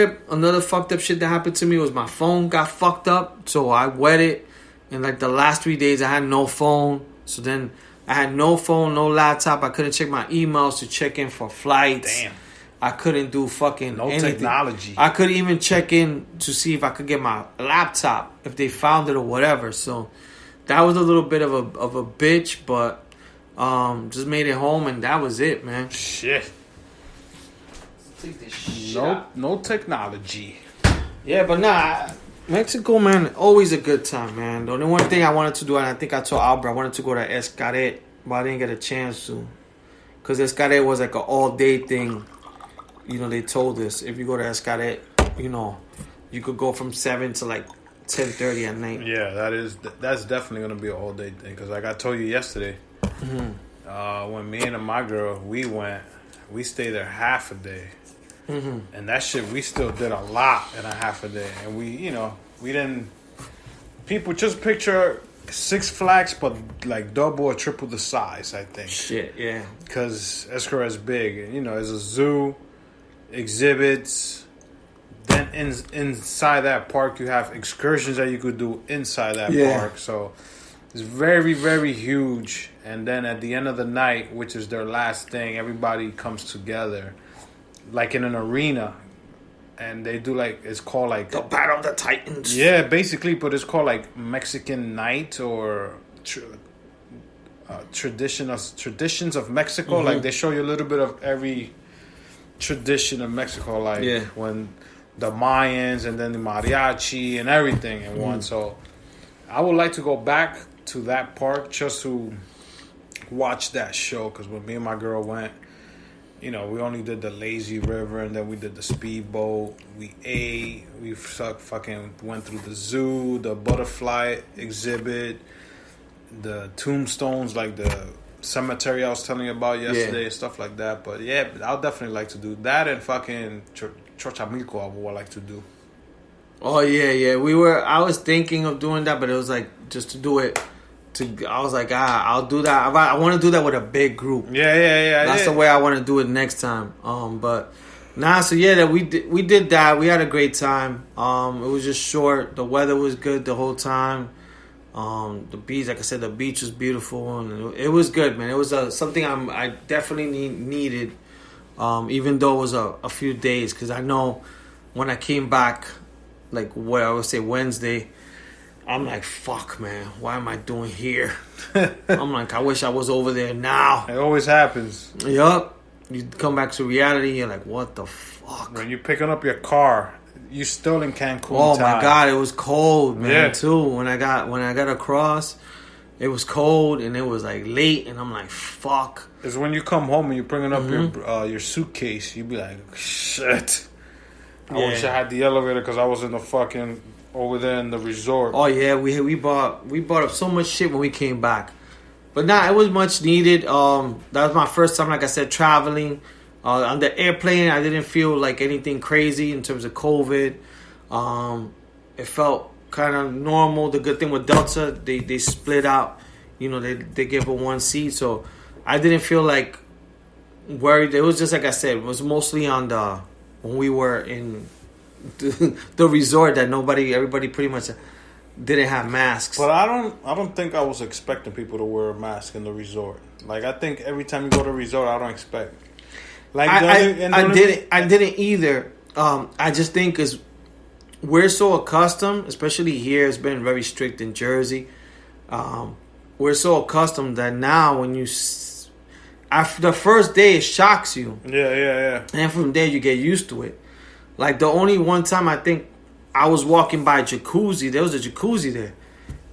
Another fucked up shit that happened to me was my phone got fucked up, so I wet it. And like the last 3 days, I had no phone. So then I had no phone, no laptop. I couldn't check my emails to check in for flights. Damn. I couldn't do fucking anything. Technology. I couldn't even check in to see if I could get my laptop, if they found it or whatever. So that was a little bit of a bitch, but just made it home and that was it, man. Shit. Take this shit No technology. Yeah, but nah, Mexico, man, always a good time, man. The only one thing I wanted to do, and I think I told Albert, I wanted to go to Escaret, but I didn't get a chance to. Because Escaret was like an all-day thing. You know, they told us, if you go to Escaret, you know, you could go from 7 to like 10:30 at night. Yeah, that's definitely going to be an all-day thing. Because like I told you yesterday, when me and my girl, we stayed there half a day. Mm-hmm. And that shit, we still did a lot in a half a day. And we didn't... People just picture Six Flags, but like double or triple the size, I think. Shit, yeah. Because Escaret is big. You know, it's a zoo, exhibits. Then inside that park, you have excursions that you could do inside that park. So it's very, very huge. And then at the end of the night, which is their last thing, everybody comes together. Like in an arena, and they do like, it's called like the Battle of the Titans. Yeah, basically, but it's called like Mexican Night or traditions of Mexico. Mm-hmm. Like they show you a little bit of every tradition of Mexico, like when the Mayans and then the mariachi and everything in one. So I would like to go back to that park just to watch that show, because when me and my girl went, you know, we only did the lazy river and then we did the speedboat. We ate. We fucking went through the zoo, the butterfly exhibit, the tombstones, like the cemetery I was telling you about yesterday, and stuff like that. But yeah, I'll definitely like to do that, and fucking Xochimilco I would like to do. Oh yeah. I was thinking of doing that, but it was like just to do it. I was like, I'll do that. I want to do that with a big group. Yeah. That's the way I want to do it next time. But so yeah, that we did that. We had a great time. It was just short. The weather was good the whole time. The beach, like I said, the beach was beautiful, and it was good, man. It was something I definitely needed, even though it was a few days, because I know when I came back, like what I would say Wednesday, I'm like, fuck, man, why am I doing here? I'm like, I wish I was over there now. It always happens. Yup. You come back to reality, you're like, what the fuck? When you're picking up your car, you still in Cancun. Oh my God, it was cold, man, too. When I got across, it was cold and it was like late, and I'm like, fuck. It's when you come home and you're bringing up your suitcase, you be like, shit. I wish I had the elevator because I was in the fucking over there in the resort. Oh yeah, we bought up so much shit when we came back, but it was much needed. That was my first time, like I said, traveling. On the airplane, I didn't feel like anything crazy in terms of COVID. It felt kind of normal. The good thing with Delta, they split out. You know, they give a one seat, so I didn't feel like worried. It was just like I said, it was mostly on when we were in the resort that everybody pretty much didn't have masks. But I don't think I was expecting people to wear a mask in the resort. Like, I think every time you go to a resort, I don't expect. Like I didn't either. I just think because we're so accustomed, especially here, it's been very strict in Jersey. We're so accustomed that now when you after the first day, it shocks you. Yeah. And from there, you get used to it. Like, the only one time I think I was walking by a jacuzzi, there was a jacuzzi there.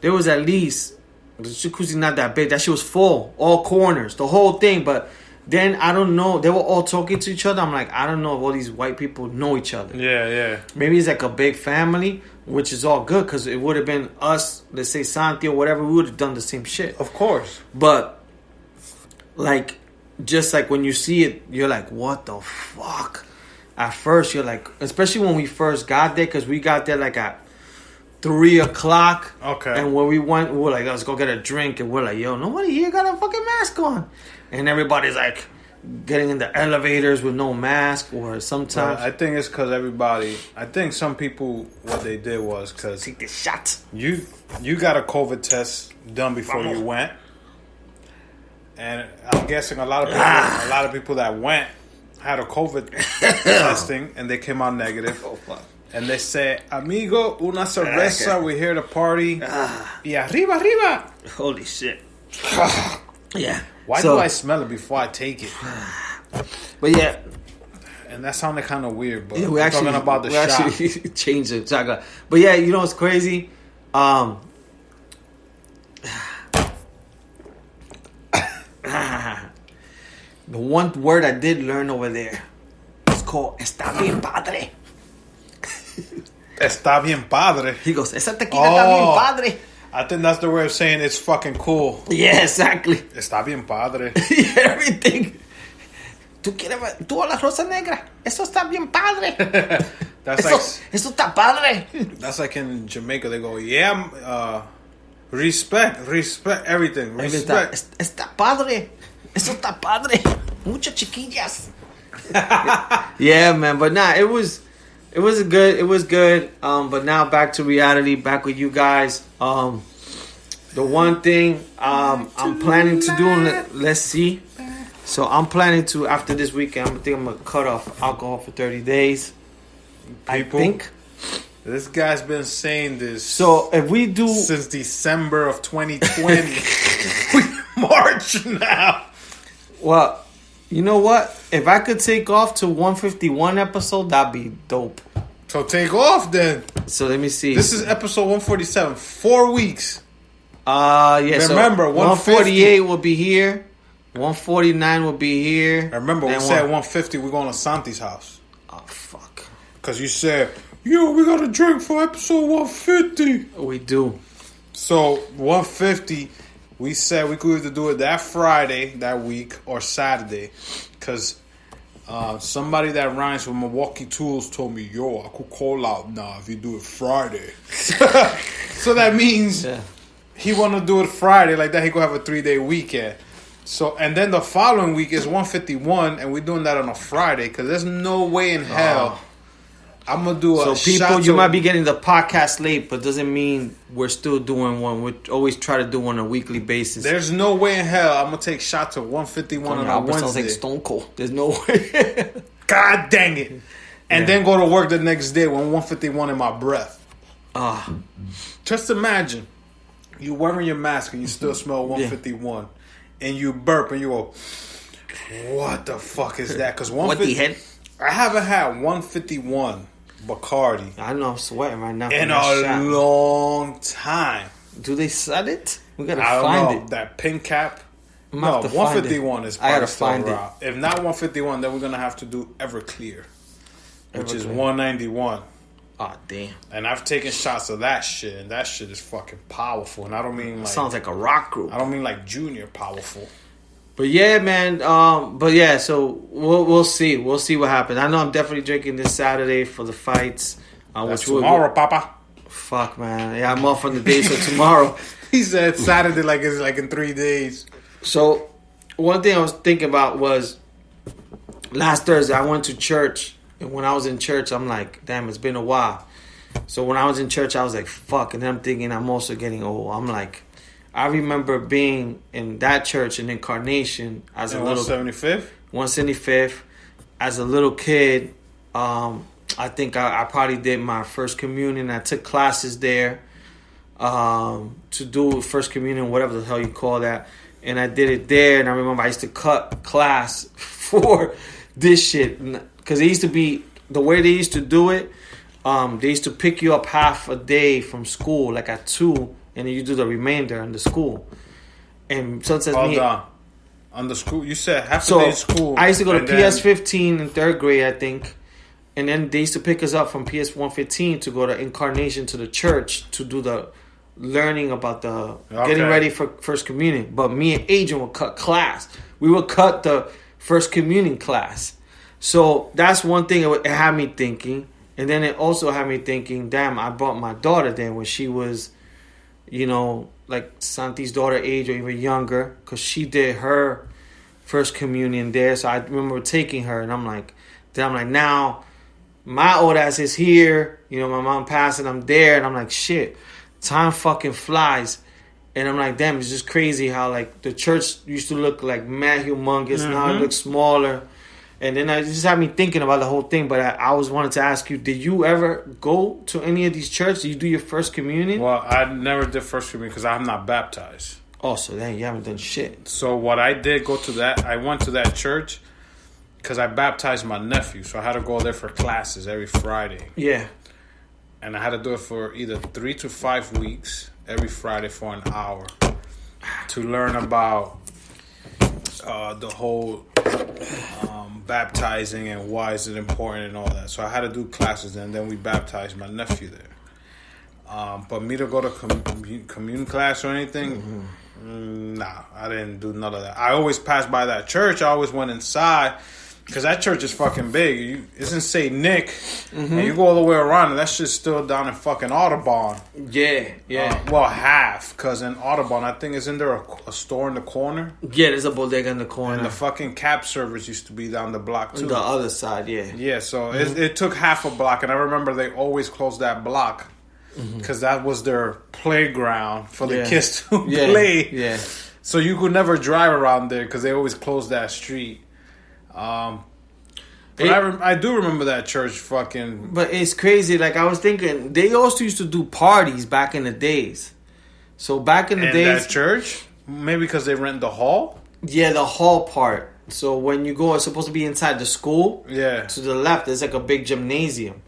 There was at least, the jacuzzi not that big, that shit was full, all corners, the whole thing. But then, I don't know, they were all talking to each other. I'm like, I don't know if all these white people know each other. Yeah. Maybe it's like a big family, which is all good, because it would have been us, let's say Santi or whatever, we would have done the same shit. Of course. But, like, just like when you see it, you're like, what the fuck? At first, you're like, especially when we first got there, because we got there like at 3 o'clock. Okay. And when we went, we were like, let's go get a drink. And we're like, yo, nobody here got a fucking mask on. And everybody's like, getting in the elevators with no mask, or sometimes I think it's because everybody. I think some people what they did was because take the shot. You got a COVID test done before you went, and I'm guessing a lot of people that went had a COVID testing and they came out negative. Oh fuck. And they say, "Amigo, una cerveza. We're here to party." Y arriba. Holy shit. Yeah. Why do I smell it before I take it? But yeah. And that sounded kind of weird, but yeah, we're talking about the shot. Actually changed it. But yeah, you know what's crazy? The one word I did learn over there is called "Está bien padre." Está bien padre. He goes, "Esa tequila está bien padre." I think that's the way of saying it's fucking cool. Yeah, exactly. Está bien padre. Everything. Tú a la rosa negra. Eso está bien padre. Eso está padre. That's like in Jamaica. They go, yeah, respect everything. Respect. Está padre. Eso está padre. Muchas chiquillas. Yeah, man. But nah, it was good. But now back to reality. Back with you guys. The one thing I'm planning to do. Let's see. So I'm planning to, after this weekend, I'm gonna cut off alcohol for 30 days. People, I think. This guy's been saying this. So if we do since December of 2020, we March now. Well, you know what? If I could take off to 151 episode, that'd be dope. So take off then. So let me see. This is episode 147. 4 weeks. Yeah. Remember, so 148 will be here. 149 will be here. I remember we said 150 we're going to Santi's house. Oh, fuck. Because you said, yo, we got to drink for episode 150. We do. So 150, we said we could either do it that Friday, that week, or Saturday. Because somebody that rhymes with Milwaukee Tools told me, yo, I could call out now if you do it Friday. So that means he want to do it Friday. Like that, he could have a 3-day weekend. So, and then the following week is 151, and we're doing that on a Friday because there's no way in hell I'm gonna do a. So people, you might be getting the podcast late, but doesn't mean we're still doing one. We always try to do one on a weekly basis. There's no way in hell I'm gonna take shots of 151 on a Wednesday. Sounds like Stone Cold. There's no way. God dang it! And then go to work the next day with 151 in my breath. Just imagine you wearing your mask and you still smell 151. And you burp and you go, what the fuck is that? Because what the heck? I haven't had 151 Bacardi. I know I'm sweating right now. In a long time. Do they sell it? We gotta find find it. That pink cap. No, 151 is. I gotta find it. If not 151, then we're gonna have to do Everclear, which is 191. Oh damn! And I've taken shots of that shit, and that shit is fucking powerful. And I don't mean like sounds like a rock group. I don't mean like junior powerful. But yeah, man. But yeah, so we'll see. We'll see what happens. I know I'm definitely drinking this Saturday for the fights. That's tomorrow, Papa. Fuck, man. Yeah, I'm off on the day, so tomorrow. He said Saturday like it's like in 3 days. So one thing I was thinking about was last Thursday I went to church. And when I was in church, I'm like, damn, it's been a while. So when I was in church, I was like, fuck. And then I'm thinking I'm also getting old. I'm like, I remember being in that church in Incarnation as a little 175th? 175th. As a little kid, I think I probably did my first communion. I took classes there to do first communion, whatever the hell you call that. And I did it there. And I remember I used to cut class for this shit. Because they used to be, the way they used to do it, they used to pick you up half a day from school, like at 2, and then you do the remainder in the school. And so it says me. On the school, you said half a day in school. I used to go to PS 15 in 3rd grade, I think. And then they used to pick us up from PS 115 to go to Incarnation to the church to do the learning about the getting ready for First Communion. But me and Adrian would cut class. We would cut the First Communion class. So that's one thing it had me thinking. And then it also had me thinking, damn, I brought my daughter there when she was, you know, like Santi's daughter age or even younger. Because she did her first communion there. So I remember taking her, and I'm like, now my old ass is here. You know, my mom passed, and I'm there, and I'm like, shit, time fucking flies. And I'm like, damn, it's just crazy how, like, the church used to look, like, mad humongous. Mm-hmm. Now it looks smaller. And then I just had me thinking about the whole thing. But I always wanted to ask you, did you ever go to any of these churches? Did you do your first communion? Well, I never did first communion because I'm not baptized. Oh, so then you haven't done shit. So what I did, I went to that church because I baptized my nephew. So I had to go there for classes every Friday. Yeah. And I had to do it for either 3 to 5 weeks. Every Friday for an hour to learn about the whole baptizing and why is it important and all that. So I had to do classes, and then we baptized my nephew there. But me to go to communion class or anything, nah, I didn't do none of that. I always passed by that church. I always went inside. Because that church is fucking big. It's in St. Nick. Mm-hmm. And you go all the way around, and that shit's still down in fucking Audubon. Yeah. Well, half. Because in Audubon, I think, isn't there a store in the corner? Yeah, there's a bodega in the corner. And the fucking cab service used to be down the block, too. The other side, yeah. Yeah, so it took half a block. And I remember they always closed that block. Because that was their playground for the kids to play. Yeah. So you could never drive around there because they always closed that street. But I do remember that church fucking. But it's crazy. Like, I was thinking, they also used to do parties back in the days. So back in the days, that church, maybe because they rent the hall. Yeah, the hall part. So when you go, it's supposed to be inside the school. Yeah. To the left, there's like a big gymnasium,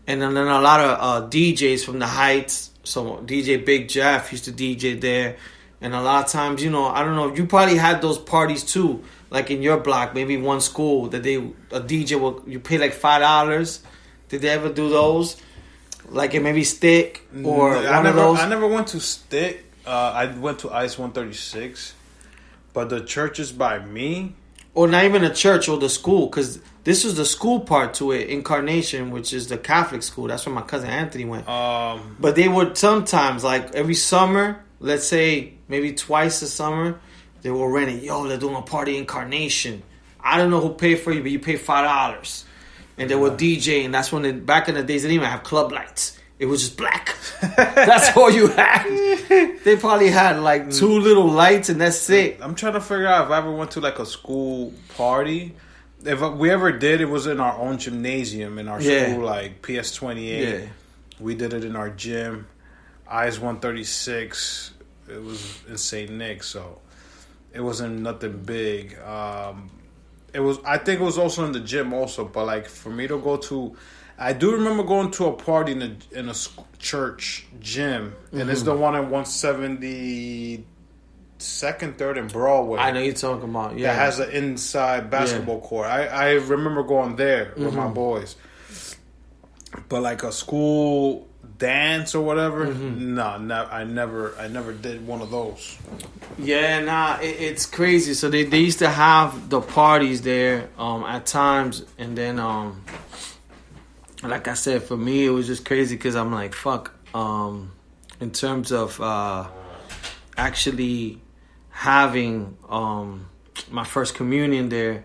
and then a lot of DJs from the Heights. So DJ Big Jeff used to DJ there, and a lot of times, you know, I don't know, you probably had those parties too. Like in your block, maybe one school that a DJ will, you pay like $5. Did they ever do those? Like it maybe Stick or one of those? I never went to Stick. I went to Ice 136, but the churches by me, or not even a church or the school, because this was the school part to it. Incarnation, which is the Catholic school. That's where my cousin Anthony went. But they would sometimes, like every summer, let's say maybe twice a summer. They were renting. Yo, they're doing a party Incarnation. I don't know who paid for you, but you pay $5. And they were DJ, and that's when back in the days they didn't even have club lights. It was just black. That's all you had. They probably had like 2 little lights, and that's it. I'm trying to figure out if I ever went to like a school party. If we ever did, it was in our own gymnasium in our school, like PS28. Yeah. We did it in our gym. IS 136. It was in St. Nick, so. It wasn't nothing big. It was. I think it was also in the gym also. But like for me to go to, I do remember going to a party in a church gym, and it's the one at 172nd, 3rd, and Broadway. I know you're talking about. Yeah, that has an inside basketball court. I remember going there with my boys. But like a school dance or whatever, no, I never did one of those. Yeah, nah, it's crazy. So they used to have the parties there at times, and then like I said, for me it was just crazy because I'm like, fuck, in terms of actually having my first communion there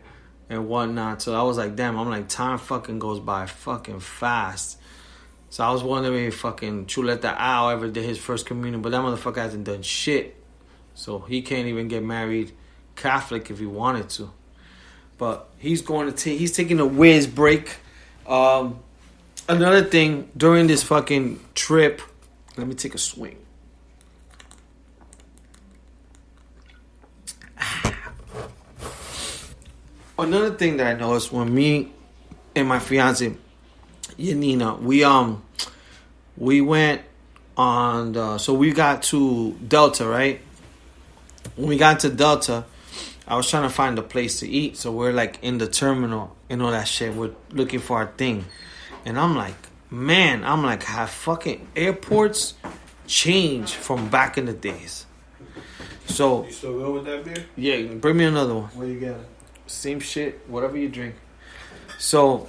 and whatnot. So I was like, damn, I'm like, time fucking goes by fucking fast. So I was wondering if fucking Chuleta Al ever did his first communion, but that motherfucker hasn't done shit. So he can't even get married Catholic if he wanted to. But he's taking a whiz break. Another thing, during this fucking trip, let me take a swing. Another thing that I noticed when me and my fiance, Yanina, we went on so we got to Delta, right? When we got to Delta, I was trying to find a place to eat, so we're like in the terminal and all that shit. We're looking for our thing, and I'm like, man, have fucking airports changed from back in the days? So you still go with that beer? Yeah, bring me another one. What you got? Same shit, whatever you drink. So,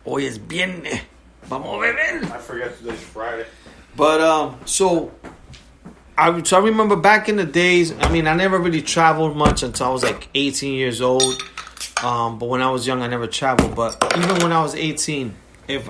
hoy es viernes. Vamos a beber. I forgot today's Friday. But, so, I remember back in the days. I mean, I never really traveled much until I was like 18 years old. But when I was young, I never traveled. But even when I was 18, if